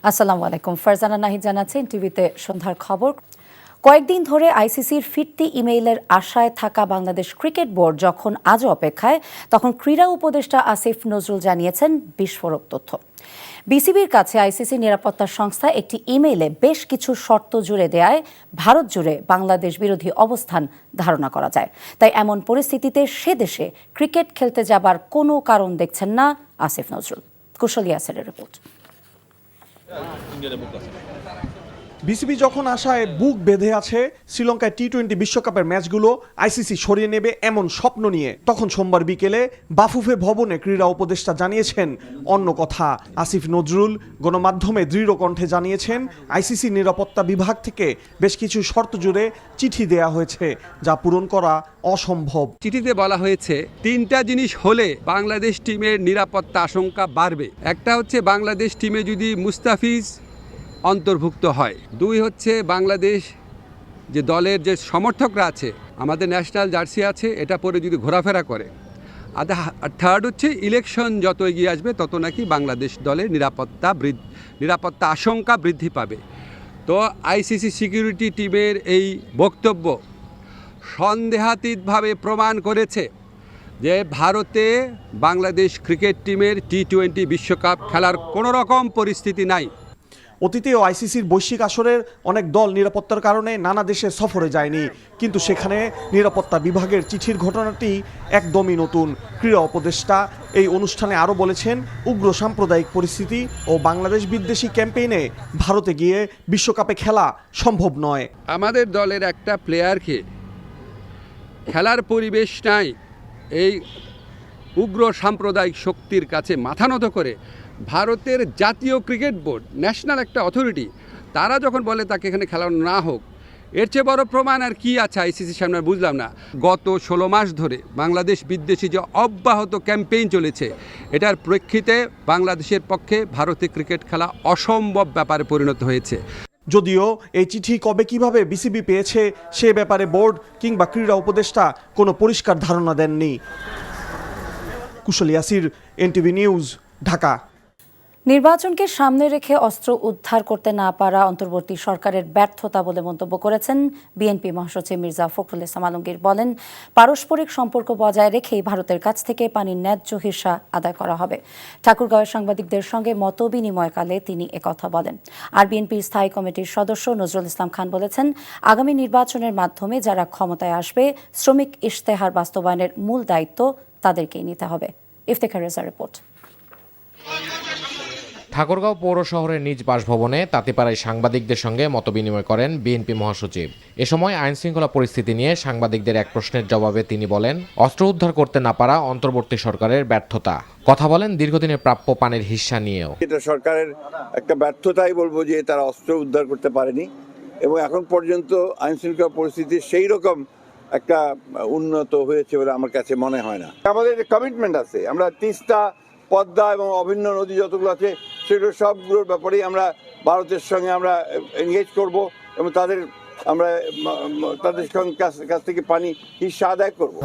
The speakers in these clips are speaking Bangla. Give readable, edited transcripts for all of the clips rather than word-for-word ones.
আসসালামু আলাইকুম। ফারজানা নাহিদ জানাচ্ছেন টিভিতে সন্ধ্যার খবর। কয়েকদিন ধরে আইসিসির ফিরতি ইমেইলের আশায় থাকা বাংলাদেশ ক্রিকেট বোর্ড যখন আজও অপেক্ষায়, তখন ক্রীড়া উপদেষ্টা আসিফ নজরুল জানিয়েছেন বিস্ফোরক তথ্য। বিসিবির কাছে আইসিসি নিরাপত্তা সংস্থা একটি ইমেইলে বেশ কিছু শর্ত জুড়ে দেয়ায় ভারত জুড়ে বাংলাদেশ বিরোধী অবস্থান ধারণা করা যায়। তাই এমন পরিস্থিতিতে সে দেশে ক্রিকেট খেলতে যাবার কোনো কারণ দেখছেন না আসিফ নজরুল। কুশল ইয়াসেরের রিপোর্ট। বিসিবি যখন আশায় বুক বেঁধে আছে শ্রীলঙ্কায় টি-20 বিশ্বকাপের ম্যাচগুলো আইসিসি সরিয়ে নেবে এমন স্বপ্ন নিয়ে, তখন সোমবার বিকেলে বাফুফে ভবনে ক্রীড়া উপদেষ্টা জানিয়েছেন অন্য কথা। আসিফ নজরুল গণমাধ্যমে দৃঢ় কণ্ঠে জানিয়েছেন আইসিসি নিরাপত্তা বিভাগ থেকে বেশ কিছু শর্ত জুড়ে চিঠি দেয়া হয়েছে, যা পূরণ করা অসম্ভব। চিঠিতে বলা হয়েছে 3টা জিনিস হলে বাংলাদেশ টিমের নিরাপত্তা আশঙ্কা বাড়বে। একটা হচ্ছে বাংলাদেশ টিমে যদি মুস্তাফিজ অন্তর্ভুক্ত হয়, 2 হচ্ছে বাংলাদেশ যে দলের যে সমর্থকরা আছে, আমাদের ন্যাশনাল জার্সি আছে, এটা পরে যদি ঘোরাফেরা করে, আর 3rd হচ্ছে ইলেকশন যত এগিয়ে আসবে তত নাকি বাংলাদেশ দলের নিরাপত্তা আশঙ্কা বৃদ্ধি পাবে। তো আইসিসি সিকিউরিটি টিমের এই বক্তব্য সন্দেহাতীতভাবে প্রমাণ করেছে যে ভারতে বাংলাদেশ ক্রিকেট টিমের টি-20 বিশ্বকাপ খেলার কোনো রকম পরিস্থিতি নাই। অতীতেও আইসিসির বৈশ্বিক আসরের অনেক দল নিরাপত্তার কারণে নানা দেশে সফরে যায়নি, কিন্তু সেখানে নিরাপত্তা বিভাগের চিঠির ঘটনাটি একদমই নতুন। ক্রীড়া উপদেষ্টা এই অনুষ্ঠানে আরও বলেছেন, উগ্র সাম্প্রদায়িক পরিস্থিতি ও বাংলাদেশ বিদ্বেষী ক্যাম্পেইনে ভারতে গিয়ে বিশ্বকাপে খেলা সম্ভব নয়। আমাদের দলের একটা প্লেয়ারকে খেলার পরিবেশ নাই, এই উগ্র সাম্প্রদায়িক শক্তির কাছে মাথা নত করে ভারতের জাতীয় ক্রিকেট বোর্ড, ন্যাশনাল একটা অথরিটি, তারা যখন বলে তাকে এখানে খেলানো না হোক, এর চেয়ে বড় প্রমাণ আর কি আছে আইসিসির সামনে? বুঝলাম না। গত 16 মাস ধরে বাংলাদেশ বিদ্বেষী যে অব্যাহত ক্যাম্পেইন চলেছে, এটার প্রেক্ষিতে বাংলাদেশের পক্ষে ভারতে ক্রিকেট খেলা অসম্ভব ব্যাপারে পরিণত হয়েছে। যদিও এই চিঠি কবে কিভাবে বিসিবি পেয়েছে সে ব্যাপারে বোর্ড কিংবা ক্রীড়া উপদেষ্টা কোনো পরিষ্কার ধারণা দেননি। কুশল ইয়াসির, এনটিভি নিউজ, ঢাকা। নির্বাচনকে সামনে রেখে অস্ত্র উদ্ধার করতে না পারা অন্তর্বর্তী সরকারের ব্যর্থতা বলে মন্তব্য করেছেন বিএনপি মহাসচিব মির্জা ফখরুল ইসলাম আলমগীর। বলেন, পারস্পরিক সম্পর্ক বজায় রেখেই ভারতের কাছ থেকে পানির ন্যায্য হিস্সা আদায় করা হবে। ঠাকুরগাঁওয়ের সাংবাদিকদের সঙ্গে মতবিনিময়কালে তিনি একথা বলেন। আর বিএনপির স্থায়ী কমিটির সদস্য নজরুল ইসলাম খান বলেছেন, আগামী নির্বাচনের মাধ্যমে যারা ক্ষমতায় আসবে, শ্রমিক ইশতেহার বাস্তবায়নের মূল দায়িত্ব তাদেরকেই নিতে হবে। ইফতেখার রেজার রিপোর্ট। ঠাকুরগাঁও পৌর শহরের নিজ বাসভবনে তাঁতিপাড়ায় সাংবাদিকদের সঙ্গে মতবিনিময় করেন বিএনপি মহাসচিব। এ সময় আইনশৃঙ্খলা পরিস্থিতি নিয়ে সাংবাদিকদের এক প্রশ্নের জবাবে তিনি বলেন, অস্ত্র উদ্ধার করতে না পারা অন্তর্বর্তী সরকারের ব্যর্থতা। কথা বলেন দীর্ঘদিনের প্রাপ্য পানির হিস্সা নিয়েও। এটা সরকারের একটা ব্যর্থতাই বলবো যে তারা অস্ত্র উদ্ধার করতে পারেনি, এবং এখন পর্যন্ত আইনশৃঙ্খলা পরিস্থিতি সেই রকম একটা উন্নত হয়েছে বলে আমার কাছে মনে হয় না। আমাদের কমিটমেন্ট আছে, আমরা তিস্তা, পদ্মা এবং অভিন্ন নদী যতগুলো আছে সেগুলো সবগুলোর ব্যাপারেই আমরা ভারতের সঙ্গে আমরা এনগেজ করব এবং তাদের কাছ থেকে পানি হিস্সা আদায় করব।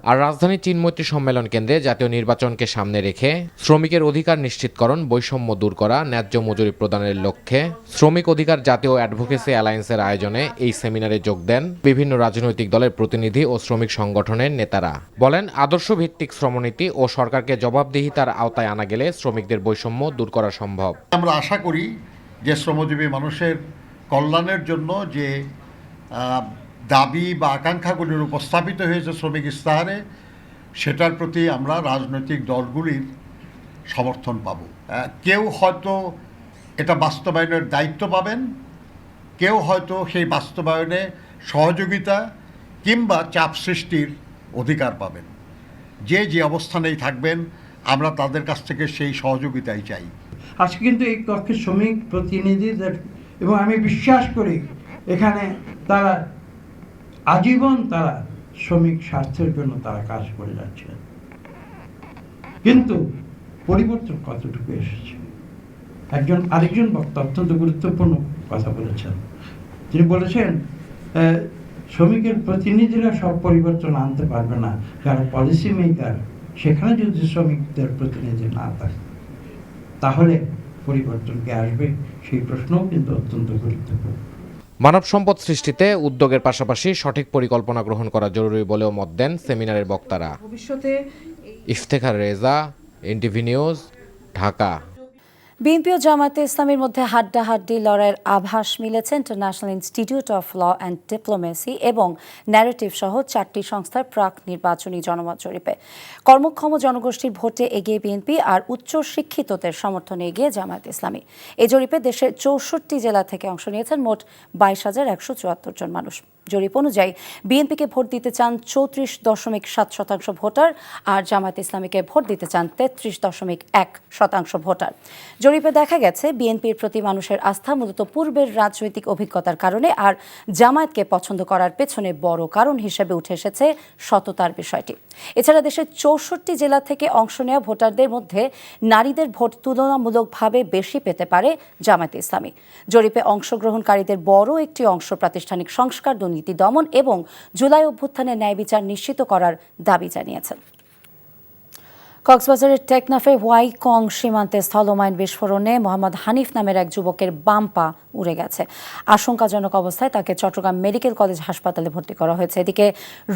আর রাজধানী চীনমৈত্রী সম্মেলন কেন্দ্রে জাতীয় নির্বাচনকে সামনে রেখে শ্রমিকের অধিকার নিশ্চিতকরণ, বৈষম্য দূর করা, ন্যায্য মজুরি প্রদানের লক্ষ্যে শ্রমিক অধিকার জাতীয় অ্যাডভোকেসি অ্যালায়েন্সের আয়োজনে এই সেমিনারে যোগ দেন বিভিন্ন রাজনৈতিক দলের প্রতিনিধি ও শ্রমিক সংগঠনের নেতারা। বলেন, আদর্শ ভিত্তিক শ্রমনীতি ও সরকারকে জবাবদিহিতার আওতায় আনা গেলে শ্রমিকদের বৈষম্য দূর করা সম্ভব। আমরা আশা করি যে শ্রমজীবী মানুষের কল্যাণের জন্য যে দাবি বা আকাঙ্ক্ষাগুলির উপস্থাপিত হয়েছে শ্রমিক ইস্তাহারে, সেটার প্রতি আমরা রাজনৈতিক দলগুলির সমর্থন পাব। কেউ হয়তো এটা বাস্তবায়নের দায়িত্ব পাবেন, কেউ হয়তো সেই বাস্তবায়নে সহযোগিতা কিংবা চাপ সৃষ্টির অধিকার পাবেন। যে অবস্থানেই থাকবেন, আমরা তাদের কাছ থেকে সেই সহযোগিতাই চাই। আজকে কিন্তু এই কক্ষের শ্রমিক প্রতিনিধিদের, এবং আমি বিশ্বাস করি এখানে তারা আজীবন তারা শ্রমিক স্বার্থের জন্য তারা কাজ করে যাচ্ছে, কিন্তু পরিবর্তন কতটুকু এসেছে। আরেকজন বক্তা অত্যন্ত গুরুত্বপূর্ণ কথা বলেছেন। তিনি বলেছেন, শ্রমিকের প্রতিনিধিরা সব পরিবর্তন আনতে পারবে না, যারা পলিসি মেকার সেখানে যদি শ্রমিকদের প্রতিনিধি না থাকে তাহলে পরিবর্তনকে আসবে সেই প্রশ্নও কিন্তু অত্যন্ত গুরুত্বপূর্ণ। মানব সম্পদ সৃষ্টিতে উদ্যোগের পাশাপাশি সঠিক পরিকল্পনা গ্রহণ করা জরুরি বলেও মত দেন সেমিনারের বক্তারা। Iftekhar Reza, NTV news, Dhaka. BNP ও জামায়াতে ইসলামীর মধ্যে হাড্ডাহাড্ডি লড়াইয়ের আভাস মিলেছে international institute of law and diplomacy এবং ন্যারেটিভ সহ 4টি সংস্থার প্রাক নির্বাচনী জনমত জরিপে। কর্মক্ষম জনগোষ্ঠীর ভোটে এগিয়ে বিএনপি আর উচ্চ শিক্ষিতদের সমর্থনে এগিয়ে জামায়াতে ইসলামী। এই জরিপে দেশের 64 জেলা থেকে অংশ নিয়েছেন মোট 22,174 জন মানুষ। জরিপ অনুযায়ী বিএনপিকে ভোট দিতে চান 34.7% ভোটার আর জামায়াত ইসলামীকে ভোট দিতে চান 33.1% ভোটার। জরিপে দেখা গেছে বিএনপির প্রতি মানুষের আস্থা মূলত পূর্বের রাজনৈতিক অভিজ্ঞতার কারণে, আর জামায়াতকে পছন্দ করার পেছনে বড় কারণ হিসেবে উঠে এসেছে সততার বিষয়টি। এছাড়া দেশের 64 জেলা থেকে অংশ নেওয়া ভোটারদের মধ্যে নারীদের ভোট তুলনামূলকভাবে বেশি পেতে পারে জামায়াতে ইসলামী। জরিপে অংশগ্রহণকারীদের বড় একটি অংশ প্রাতিষ্ঠানিক সংস্কার, দুর্নীতি দমন এবং জুলাই অভ্যুত্থানের ন্যায় বিচার নিশ্চিত করার দাবি জানিয়েছেন। কক্সবাজারের টেকনাফে ওয়াইকং সীমান্তে স্থলমাইন বিস্ফোরণে মোহাম্মদ হানিফ নামের এক যুবকের বাম পা উড়ে গেছে। আশঙ্কাজনক অবস্থায় তাকে চট্টগ্রাম মেডিকেল কলেজ হাসপাতালে ভর্তি করা হয়েছে। এদিকে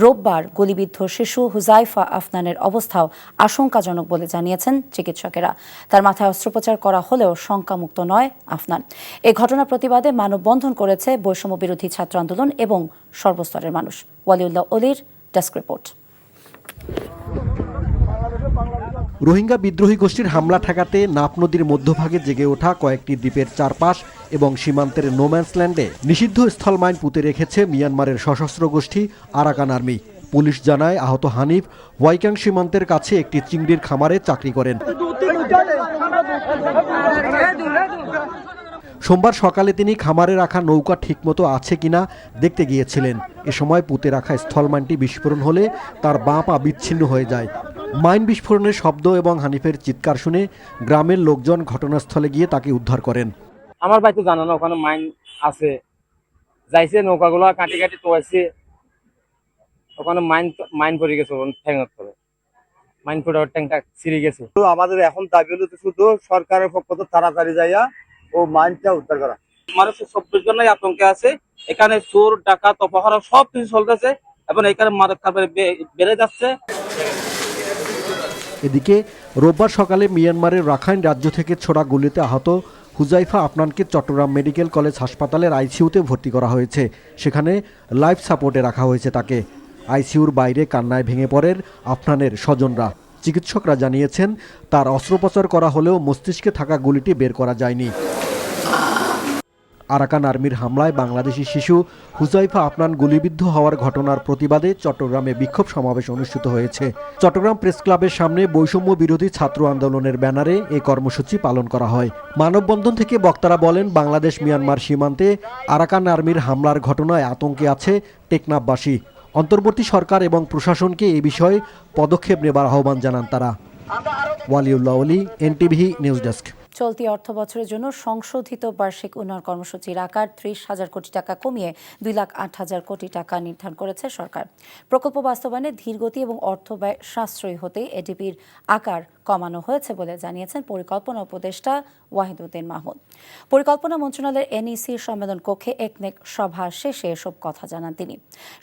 রোববার গুলিবিদ্ধ শিশু হুজাইফা আফনানের অবস্থাও আশঙ্কাজনক বলে জানিয়েছেন চিকিৎসকেরা। তার মাথায় অস্ত্রোপচার করা হলেও শঙ্কামুক্ত নয় আফনান। এই ঘটনার প্রতিবাদে মানববন্ধন করেছে বৈষম্য বিরোধী ছাত্র আন্দোলন এবং সর্বস্তরের মানুষ। ওয়ালিউল্লাহ অলির ডেস্ক রিপোর্ট। রোহিঙ্গা বিদ্রোহী গোষ্ঠীর হামলা ঠেকাতে নাফ নদীর মধ্যভাগে জেগে ওঠা কয়েকটি দ্বীপের চারপাশ এবং সীমান্তের নোম্যান্সল্যান্ডে নিষিদ্ধ স্থলমাইন পুঁতে রেখেছে মিয়ানমারের সশস্ত্র গোষ্ঠী আরাকান আর্মি। পুলিশ জানায় আহত হানিফ ওয়াইকাং সীমান্তের কাছে একটি চিংড়ির খামারে চাকরি করেন। সোমবার সকালে তিনি খামারে রাখা নৌকা ঠিকমতো আছে কিনা দেখতে গিয়েছিলেন। এ সময় পুঁতে রাখা স্থলমাইনটি বিস্ফোরণ হলে তার বাঁ পা বিচ্ছিন্ন হয়ে যায়। মাইন বিস্ফোরণের শব্দ এবং হানিফের চিৎকার শুনে গ্রামের লোকজন ঘটনাস্থলে গিয়ে তাকে উদ্ধার করেন। আমার ভাই তো জানা না ওখানে মাইন আছে, যাইছে নৌকাগুলো কাটি কাটি তোয়াইছে, ওখানে মাইন পড়ে গেছে ঠ্যাঙের তলে, মাইন পড়ে ট্যাংটা ছিঁড়ে গেছে। তো আমাদের এখন দাবি হলো শুধু সরকারের পক্ষ থেকে তাড়াতাড়ি যাইয়া ও মাইনটা উদ্ধার করা। মানুষের 24 জন্যই আতঙ্কে আছে। এখানে চোর ডাকাত অপহরণ সব কিছু চলতেছে এবং এখানে মাদক কারবার বেড়ে যাচ্ছে। এদিকে রোববার সকালে মিয়ানমারের রাখাইন রাজ্য থেকে ছোড়া গুলিতে আহত হুজাইফা আফনানকে চট্টগ্রাম মেডিকেল কলেজ হাসপাতালের আইসিইউতে ভর্তি করা হয়েছে। সেখানে লাইফ সাপোর্টে রাখা হয়েছে তাকে। আইসিইউর বাইরে কান্নায় ভেঙে পড়েন আফনানের স্বজনরা। চিকিৎসকরা জানিয়েছেন তার অস্ত্রোপচার করা হলেও মস্তিষ্কে থাকা গুলিটি বের করা যায়নি। আরাকান আর্মির হামলায় বাংলাদেশি শিশু হুজাইফা আফনান গুলিবিদ্ধ হওয়ার ঘটনার প্রতিবাদে চট্টগ্রামে বিক্ষোভ সমাবেশ অনুষ্ঠিত হয়েছে। চট্টগ্রাম প্রেস ক্লাবের সামনে বৈষম্য বিরোধী ছাত্র আন্দোলনের ব্যানারে এই কর্মসূচি পালন করা হয়। মানববন্ধন থেকে বক্তারা বলেন, বাংলাদেশ মিয়ানমার সীমান্তে আরাকান আর্মির হামলার ঘটনায় আতঙ্কে আছে টেকনাফবাসী। অন্তর্বর্তী সরকার এবং প্রশাসনকে এ বিষয়ে পদক্ষেপ নেবার আহ্বান জানান তারা। ওয়ালিউল্লাহ অলি, এনটিভি নিউজ ডেস্ক। চলতি অর্থ বছরের জন্য সংশোধিত বার্ষিক উন্নয়ন কর্মসূচির আকার 30,000 কোটি টাকা কমিয়ে 2,08,000 কোটি টাকা নির্ধারণ করেছে সরকার। প্রকল্প বাস্তবায়নে ধীরগতি এবং অর্থ ব্যয় সাশ্রয়ী হতে এডিপির আকার কমানো হয়েছে বলে জানিয়েছেন পরিকল্পনা উপদেষ্টা ওয়াহিদুদ্দিন মাহমুদ। পরিকল্পনা মন্ত্রণালয়ের এনইসির সম্মেলন কক্ষে একনেক সভা শেষে এসব কথা জানান তিনি।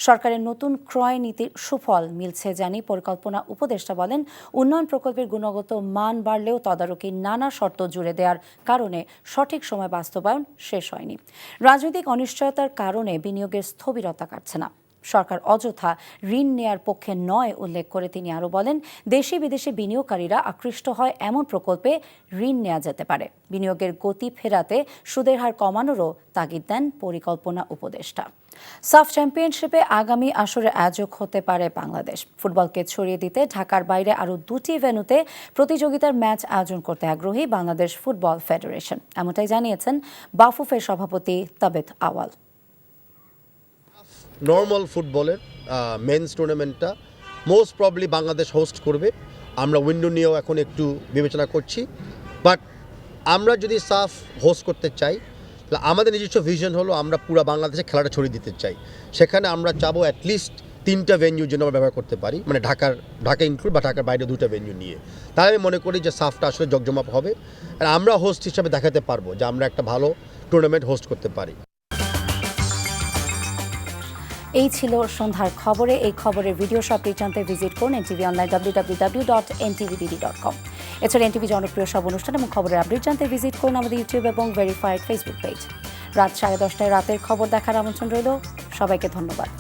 সরকারের নতুন ক্রয় নীতির সুফল মিলছে জানিয়ে পরিকল্পনা উপদেষ্টা বলেন, উন্নয়ন প্রকল্পের গুণগত মান বাড়লেও তদারকির নানা শর্ত জুড়ে দেওয়ার কারণে সঠিক সময় বাস্তবায়ন শেষ হয়নি। রাজনৈতিক অনিশ্চয়তার কারণে বিনিয়োগের স্থবিরতা কাটছে না। সরকার অযথা ঋণ নেয়ার পক্ষে নয় উল্লেখ করে তিনি আরও বলেন, দেশি বিদেশি বিনিয়োগকারীরা আকৃষ্ট হয় এমন প্রকল্পে ঋণ নেওয়া যেতে পারে। বিনিয়োগের গতি ফেরাতে সুদের হার কমানোরও তাগিদ দেন পরিকল্পনা উপদেষ্টা। সাফ চ্যাম্পিয়নশিপে আগামী আসরের আয়োজক হতে পারে বাংলাদেশ। ফুটবলকে ছড়িয়ে দিতে ঢাকার বাইরে আরও 2টি ভেন্যুতে প্রতিযোগিতার ম্যাচ আয়োজন করতে আগ্রহী বাংলাদেশ ফুটবল ফেডারেশন। এমনটাই জানিয়েছেন বাফুফের সভাপতি তাবেত আওয়াল। নর্মাল ফুটবলের মেন্স টুর্নামেন্টটা মোস্ট প্রবলি বাংলাদেশ হোস্ট করবে। আমরা উইন্ডো নিয়েও এখন একটু বিবেচনা করছি, বাট আমরা যদি সাফ হোস্ট করতে চাই তাহলে আমাদের নিজস্ব ভিশন হলো আমরা পুরো বাংলাদেশে খেলাটা ছড়িয়ে দিতে চাই। সেখানে আমরা চাবো অ্যাটলিস্ট 3টা ভেন্যুর জন্য আমরা ব্যবহার করতে পারি, মানে ঢাকা ইনক্লুড বা ঢাকার বাইরে 2টা ভেন্যু নিয়ে। তাই আমি মনে করি যে সাফটা আসলে জমজমাট হবে, আর আমরা হোস্ট হিসাবে দেখাতে পারবো যে আমরা একটা ভালো টুর্নামেন্ট হোস্ট করতে পারি। এই ছিল সন্ধ্যার খবরে। এই খবরের ভিডিও সবটি জানতে ভিজিট করুন এনটিভি অনলাইন www.ntvd.com। এছাড়া এনটিভি জনপ্রিয় সব অনুষ্ঠান এবং খবরের আপডেট জানতে ভিজিট করুন আমাদের ইউটিউব এবং ভেরিফাইড ফেসবুক পেজ। রাত 10:30 রাতের খবর দেখার আমন্ত্রণ রইল। সবাইকে ধন্যবাদ।